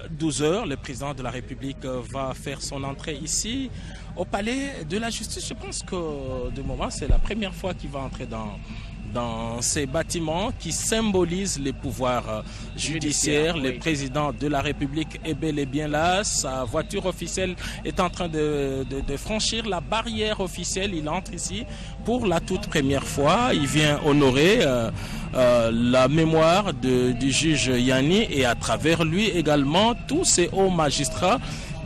12 heures, le président de la République va faire son entrée ici au palais de la justice. Je pense que de moment, c'est la première fois qu'il va entrer dans ces bâtiments qui symbolisent les pouvoirs judiciaires. Le président de la République est bel et bien là. Sa voiture officielle est en train de franchir la barrière officielle. Il entre ici pour la toute première fois. Il vient honorer la mémoire du juge Yanni et à travers lui également tous ces hauts magistrats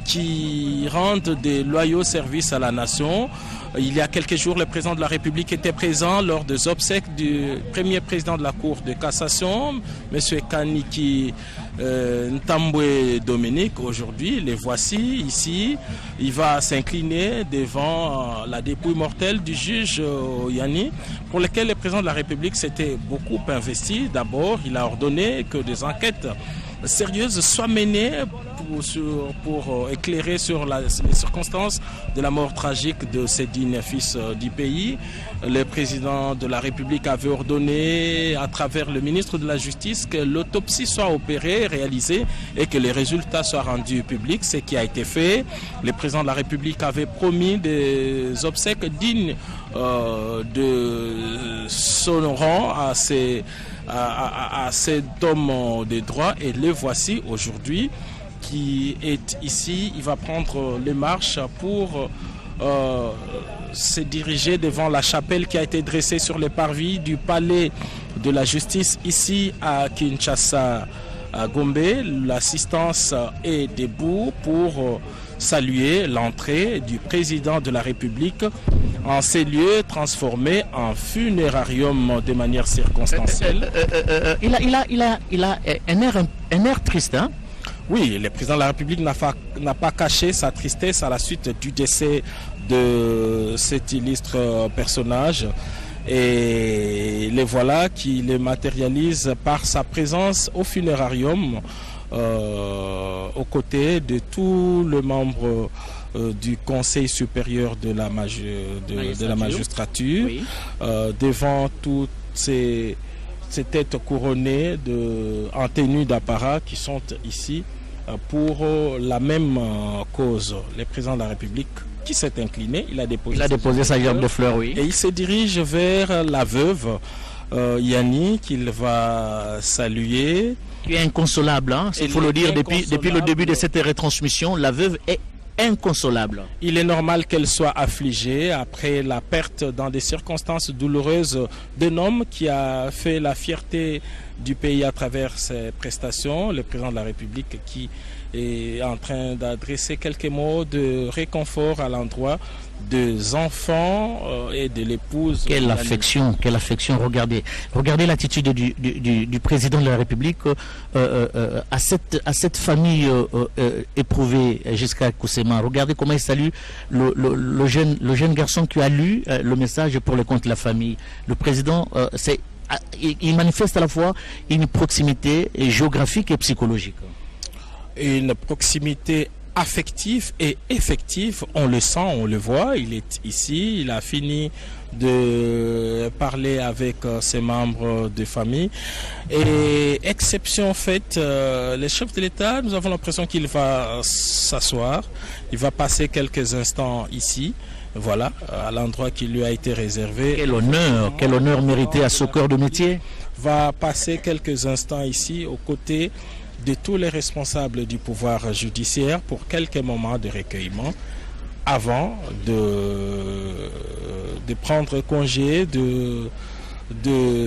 qui rendent des loyaux services à la nation. Il y a quelques jours, le président de la République était présent lors des obsèques du premier président de la Cour de cassation, M. Kaniki Ntambwe Dominique. Aujourd'hui, les voici ici. Il va s'incliner devant la dépouille mortelle du juge Yanni, pour lequel le président de la République s'était beaucoup investi. D'abord, il a ordonné que des enquêtes sérieuses soient menées pour éclairer sur les circonstances de la mort tragique de ces dignes fils du pays. Le président de la République avait ordonné à travers le ministre de la Justice que l'autopsie soit opérée, réalisée et que les résultats soient rendus publics, ce qui a été fait. Le président de la République avait promis des obsèques dignes de son rang à cet homme de droit, et le voici aujourd'hui qui est ici. Il va prendre les marches pour se diriger devant la chapelle qui a été dressée sur les parvis du palais de la justice ici à Kinshasa, à Gombe. L'assistance est debout pour saluer l'entrée du président de la République en ces lieux transformés en funérarium de manière circonstancielle. Il a un air triste, hein? Oui, le président de la République n'a pas caché sa tristesse à la suite du décès de cet illustre personnage. Et les voilà qui le matérialise par sa présence au funérarium aux côtés de tous les membres du Conseil supérieur de la magistrature, oui. Devant toutes ces têtes couronnées en tenue d'apparat qui sont ici pour la même cause. Le président de la République qui s'est incliné, il a déposé sa gerbe de fleurs, oui. Et il se dirige vers la veuve Yanni, qu'il va saluer. Qui est inconsolable, hein? Il faut le dire, depuis le début de cette retransmission, la veuve est inconsolable. Il est normal qu'elle soit affligée après la perte dans des circonstances douloureuses d'un homme qui a fait la fierté du pays à travers ses prestations. Le président de la République qui est en train d'adresser quelques mots de réconfort à l'endroit des enfants et de l'épouse. Quelle affection. Regardez l'attitude du président de la République à cette famille éprouvée jusqu'à Koussema. Regardez comment il salue le jeune garçon qui a lu le message pour le compte de la famille. Le président, il manifeste à la fois une proximité géographique et psychologique. Une proximité affective et effective, on le sent, on le voit, il est ici, il a fini de parler avec ses membres de famille. Et exception faite, le chef de l'État, nous avons l'impression qu'il va s'asseoir, il va passer quelques instants ici. Voilà, à l'endroit qui lui a été réservé. Quel honneur mérité à ce cœur de métier. Va passer quelques instants ici aux côtés de tous les responsables du pouvoir judiciaire pour quelques moments de recueillement avant de prendre congé de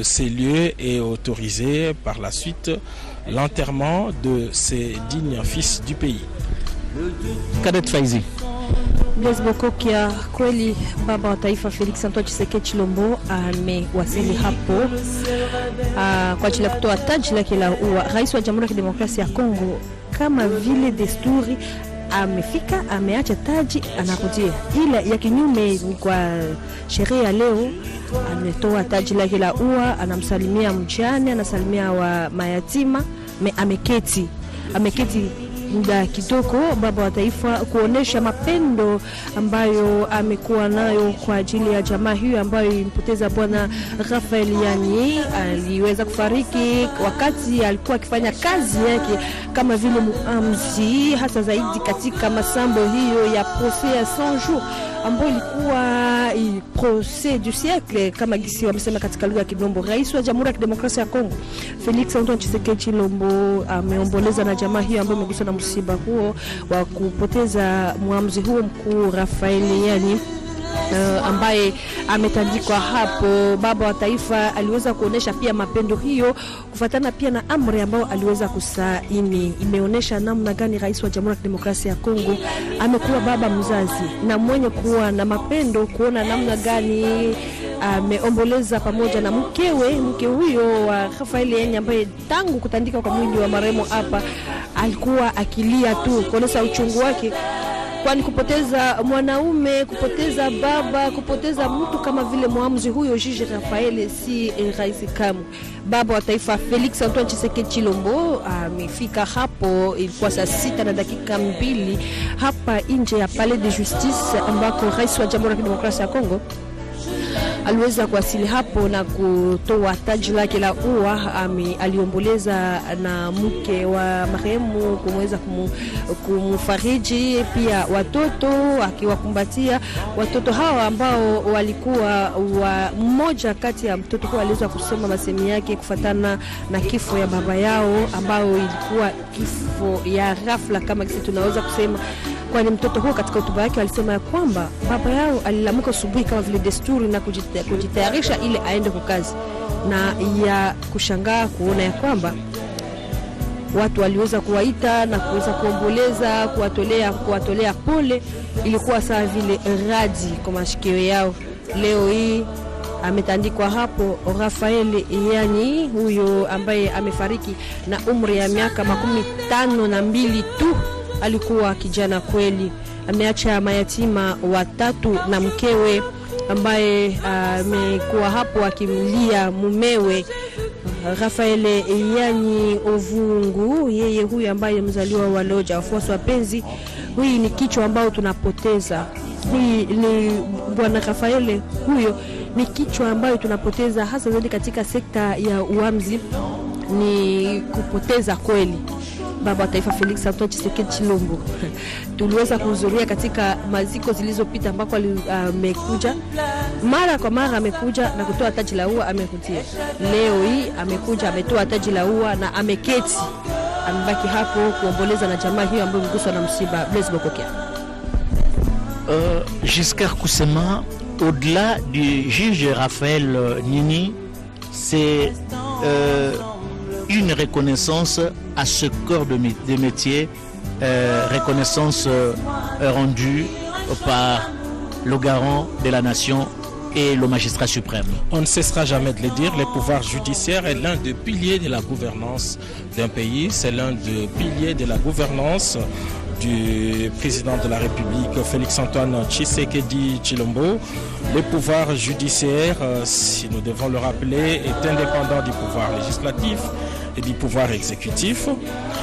ces lieux et autoriser par la suite l'enterrement de ces dignes fils du pays. Cadet Faizi. Blaise Bokokia, kweli baba wa taifa Felix Antoine Tshisekedi Tshilombo amewasili hapo kwa ajili ya kutoa taji lake la rais wa Jamhuri ya Kidemokrasia ya Kongo. Kama vile desturi, amefika, ameacha taji, anakuja. Ila ya kinyume kwa sheria leo, ametoa taji lake la ua, anamsalimia mjane, anasalimia wa mayatima, ameketi muda kidogo baba wa taifa kuonesha mapendo ambayo amekuwa nayo kwa ajili ya jamaa hiyo ambayo impoteza bwana Raphael Yani. Aliweza kufariki wakati alikuwa akifanya kazi yake kama vile muamzi, hasa zaidi katika masambo hiyo ya procès ya 100 jours ambayo ilikuwa procès du siècle kama gisi wamesema katika lugha ya Kidongo. Rais wa Jamhuri ya Kidemokrasia ya Kongo Felix Antoine Tshisekedi Tshilombo ameomboleza na jamaa hiyo ambayo imeguswa na msiba huo wa kupoteza muamzi huo mkuu Raphael Yani ambaye ametandikwa hapo. Baba wa taifa aliweza kuonesha pia mapendo hiyo kufuatana pia na amri ambayo aliweza kusaini. Imeonesha namna gani rais wa Jamhuri ya Kidemokrasia ya Kongo amekuwa baba mzazi na mwenye kuwa na mapendo, kuona namna gani ameomboleza pamoja na mke huyo wa Raphael Yani ambaye tangu kutandika kwa mwili wa marehemu hapa alikuwa akilia tu kuonesha uchungu wake, kwani kupoteza mwanaume, kupoteza baba, kupoteza mtu kama vile muamzi huyo Juge Raphael si rahisi kamwe. Baba wa taifa Felix Antoine Tshisekedi Tshilombo amefika hapo, ilikuwa saa 6:02 hapa nje ya Palais de Justice ambako rais wa Jamhuri ya Kidemokrasia ya Kongo aliweza kuwasili hapo na kutoa taji lake la ua. Aliomboleza na mke wa marehemu kumweza kumfariji pia watoto, akiwakumbatia watoto hawa ambao walikuwa mmoja kati ya mtoto huyo aliweza kusema masemi yake kufatana na kifo ya baba yao ambao ilikuwa kifo ya ghafla kama kisi tunaweza kusema, kwani mtoto huo katika hotuba yake alisema kwamba baba yao alilamuka asubuhi kama vile desturi na kujitayarisha ili aende kwa kazi, na ya kushangaa kuona ya kwamba watu waliweza kuwaita na kuweza kuomboleza, kuwatolea pole, ilikuwa sawa vile radi kwa mashikio yao. Leo hii ametandikwa hapo Raphael Yani huyo ambaye amefariki na umri ya miaka 52 tu. Alikuwa kijana kweli, ameacha mayatima watatu na mkewe ambaye amekuwa hapo akimlia mumewe Raphael Yani Ovungu. Yeye huyu ambaye mzaliwa wa Loja wafuasi wapenzi, huyu ni kichwa ambao tunapoteza. Huyu ni bwana Raphael, huyo ni kichwa ambayo tunapoteza hasa zaidi katika sekta ya uamzi, ni kupoteza kweli. Baba wa taifa Felix Antoine Tshisekedi Tshilombo tuliweza kuhudhuria katika maziko zilizopita ambako amekuja mara kwa mara, amekuja na kutoa taji la ua, amerudia. Leo hii amekuja ametoa taji la ua na ameketi, amebaki hapo kuomboleza na jamaa hiyo ambayo imeguswa na msiba. Blaise Bokokia. Giscard Kusema, au-delà du juge Raphael Nini, c'est une reconnaissance à ce corps de métier, reconnaissance rendue par le garant de la nation et le magistrat suprême. On ne cessera jamais de le dire, le pouvoir judiciaire est l'un des piliers de la gouvernance d'un pays, c'est l'un des piliers de la gouvernance du président de la République Félix Antoine Tshisekedi Tshilombo. Le pouvoir judiciaire, si nous devons le rappeler, est indépendant du pouvoir législatif et du pouvoir exécutif.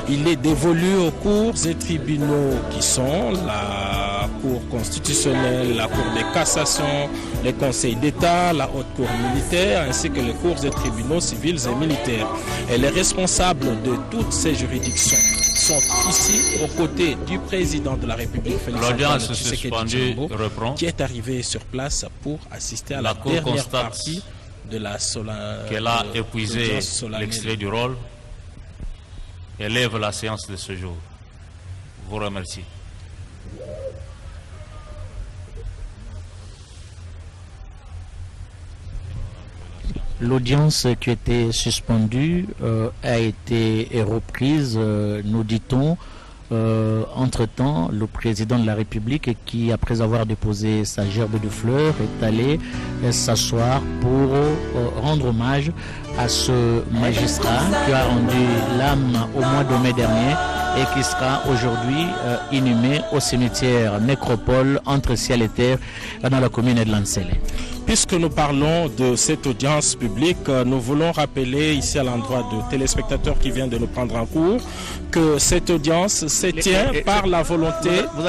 Il est dévolu aux cours et tribunaux qui sont la Cour constitutionnelle, la Cour de cassation, les conseils d'État, la Haute Cour militaire, ainsi que les cours et tribunaux civils et militaires. Et les responsables de toutes ces juridictions sont ici aux côtés du président de la République, Félix Antoine Tshisekedi Tshilombo, qui est arrivé sur place pour assister à la dernière partie de la qu'elle a épuisé l'extrait du rôle et lève la séance de ce jour. Je vous remercie. L'audience qui était suspendue a été reprise, nous dit-on. Entre-temps, le président de la République, qui après avoir déposé sa gerbe de fleurs, est allé s'asseoir pour rendre hommage à ce magistrat qui a rendu l'âme au mois de mai dernier et qui sera aujourd'hui inhumé au cimetière Nécropole entre ciel et terre dans la commune de Lansele. Puisque nous parlons de cette audience publique, nous voulons rappeler ici à l'endroit de téléspectateurs qui viennent de nous prendre en cours que cette audience se tient par la volonté... Vous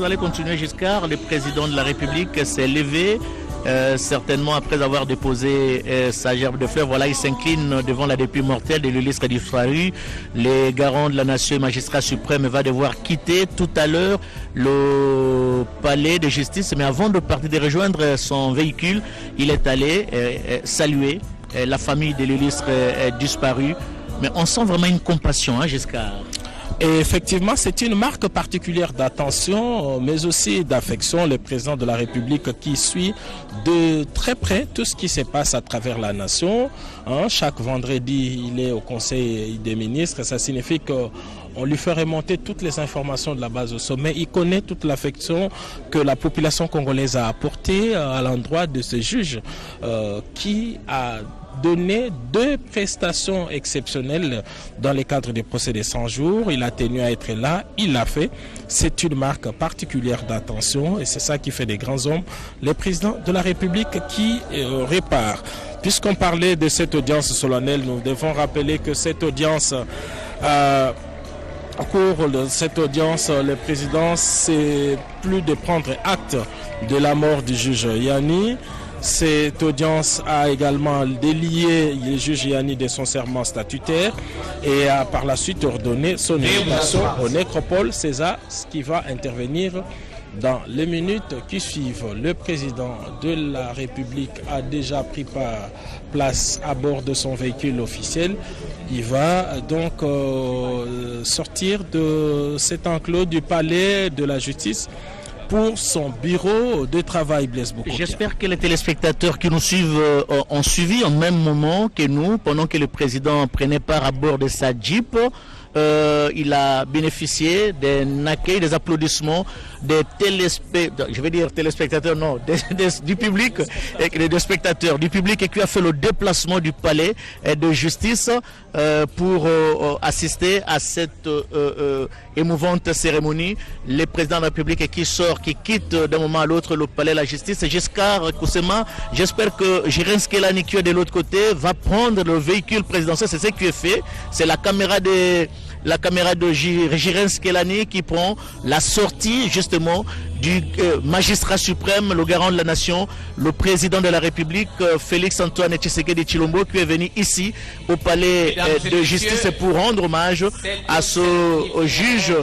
allez continuer jusqu'à le président de la République s'est levé, certainement après avoir déposé sa gerbe de fleurs. Voilà, il s'incline devant la dépouille mortelle de l'illustre disparu. Les garants de la nation et magistrat suprême va devoir quitter tout à l'heure le palais de justice. Mais avant de partir de rejoindre son véhicule, il est allé saluer la famille de l'illustre disparu. Mais on sent vraiment une compassion, jusqu'à... Et effectivement, c'est une marque particulière d'attention, mais aussi d'affection. Le président de la République qui suit de très près tout ce qui se passe à travers la nation. Chaque vendredi, il est au Conseil des ministres. Ça signifie qu'on lui fait remonter toutes les informations de la base au sommet. Il connaît toute l'affection que la population congolaise a apportée à l'endroit de ce juge qui a donné 2 prestations exceptionnelles dans le cadre des procès des 100 jours. Il a tenu à être là, il l'a fait. C'est une marque particulière d'attention et c'est ça qui fait des grands hommes. Le président de la République qui répare. Puisqu'on parlait de cette audience solennelle, nous devons rappeler que cette audience... Au cours de cette audience, le président s'est plus de prendre acte de la mort du juge Yanni. Cette audience a également délié le juge Yanni de son serment statutaire et a par la suite ordonné son invitation au Nécropole. C'est ça ce qui va intervenir dans les minutes qui suivent. Le président de la République a déjà pris place à bord de son véhicule officiel. Il va donc sortir de cet enclos du palais de la justice pour son bureau de travail, Blaise Bokokia. J'espère que les téléspectateurs qui nous suivent ont suivi en même moment que nous, pendant que le président prenait part à bord de sa Jeep. Il a bénéficié d'un accueil, des applaudissements des téléspectateurs, non, du public, et des spectateurs du public et qui a fait le déplacement du palais de justice pour assister à cette émouvante cérémonie. Le président de la République qui sort, qui quitte d'un moment à l'autre le palais de la justice. Giscard Koussema, j'espère que Jiren Skelani qui est de l'autre côté va prendre le véhicule présidentiel. C'est ce qui est fait. C'est la caméra de Jiren Skelani qui prend la sortie justement du magistrat suprême, le garant de la nation, le président de la République, Félix Antoine Tshisekedi Tshilombo, qui est venu ici au palais de justice pour rendre hommage à ce juge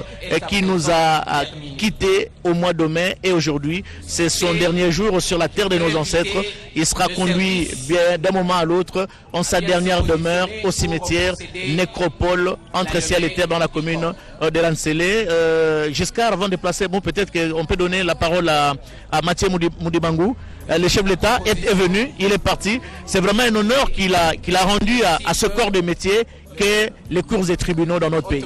qui nous a quittés au mois de mai et aujourd'hui c'est son dernier jour sur la terre de nos ancêtres. Il sera conduit bien d'un moment à l'autre en sa dernière demeure au cimetière Nécropole entre ciel et terre dans la commune de Lansele. Giscard, avant de placer, peut-être qu'on peut donner la parole à Mathieu Moudibangou. Le chef de l'État est venu, il est parti. C'est vraiment un honneur qu'il a rendu à ce corps de métier que les cours et tribunaux dans notre pays.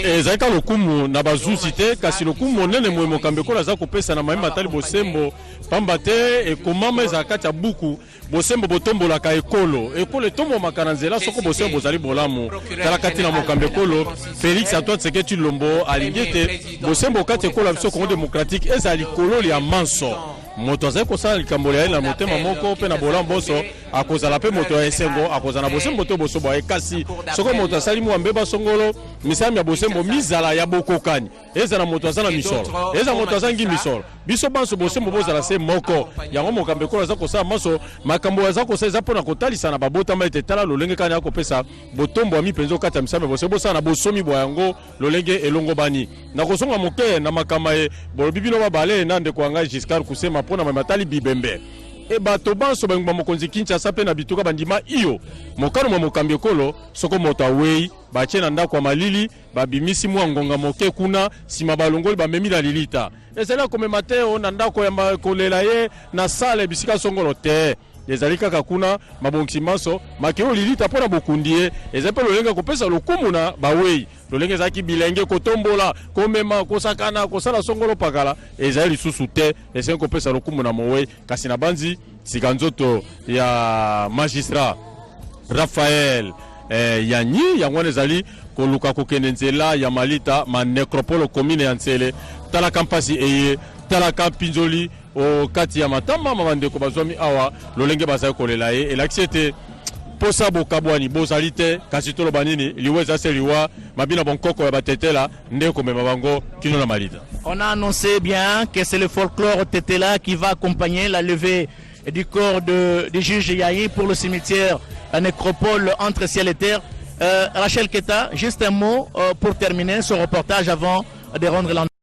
Ezaka lokumu na bazusite kasi lokumu nene mwe mokambeko la za kopesa na mayema tali bosembo pambate e komama ezaka ta buku bosembo botombola ka ekolo tombo makaranzela soko bosembo zali bolamu tala kati na mokambeko lo Félix Antoine Tshisekedi Tshilombo alingete bosembo kati ekolo biso Congo démocratique ezali kololi ya manso moto azali kosala likambo ya na motema moko pe na bolamboso akozala pe moto ya esengo akozala bosembo to bosobo ekasi soko moto asali mwambeba songolo misami ya bosembo mizala ya bokokani ezala moto azala misolo ezala moto azangi misolo biso banso bosembo bozala se moko yango mokambeko aza kosala maso makambo aza kosala za pona kotalisa na babotama ete tala lolenge kani akopesa botombo ami penzo kata misami bosembo sana bosomi bwa yango lolenge elongo bani na kosonga moke na makamae bolobibino babale na ndeko anga Giscard Koussema pona mamatali bibembe e bato banso bangba mokonzi Kinshasa pe na bituka bandima iyo mokano mwa mokambekolo soko moto awei bache na ndako ya malili babimisi mwa ngonga moke kuna sima balongoli bamemi na lilita ezali komema te na ndako ya kolela ye na sale bisika songolo te ezali kaka kuna mabongisi maso makeo lilita pona bokundie ezali pe lolenga kopesa lokumu na bawei lolenge ezalaki bilenge kotombola komema kosakana kosala songolo pakala ezali lisusu te ezali kopesa lokumu na mowe kasi na banzi sika nzoto ya magistrat Raphaël Yanni yango ezali koluka kokende nzela ya malita ma necropole commune ya Ntsele talaka mpasi eye talaka mpinzoli o kati ya matama mabandeko bazwami awa lolenge bazali kolela ye elakisi ete posa bokabwani bozali te kasi toloba nini liwa eza se liwa mabina bonkoko ya batetela nde komema bango kino na malita. On a annoncé bien que c'est le folklore Tetela qui va accompagner la levée du corps du juge Yahi pour le cimetière la nécropole entre ciel et terre. Rachel Keta, juste un mot pour terminer ce reportage avant de rendre l'antenne.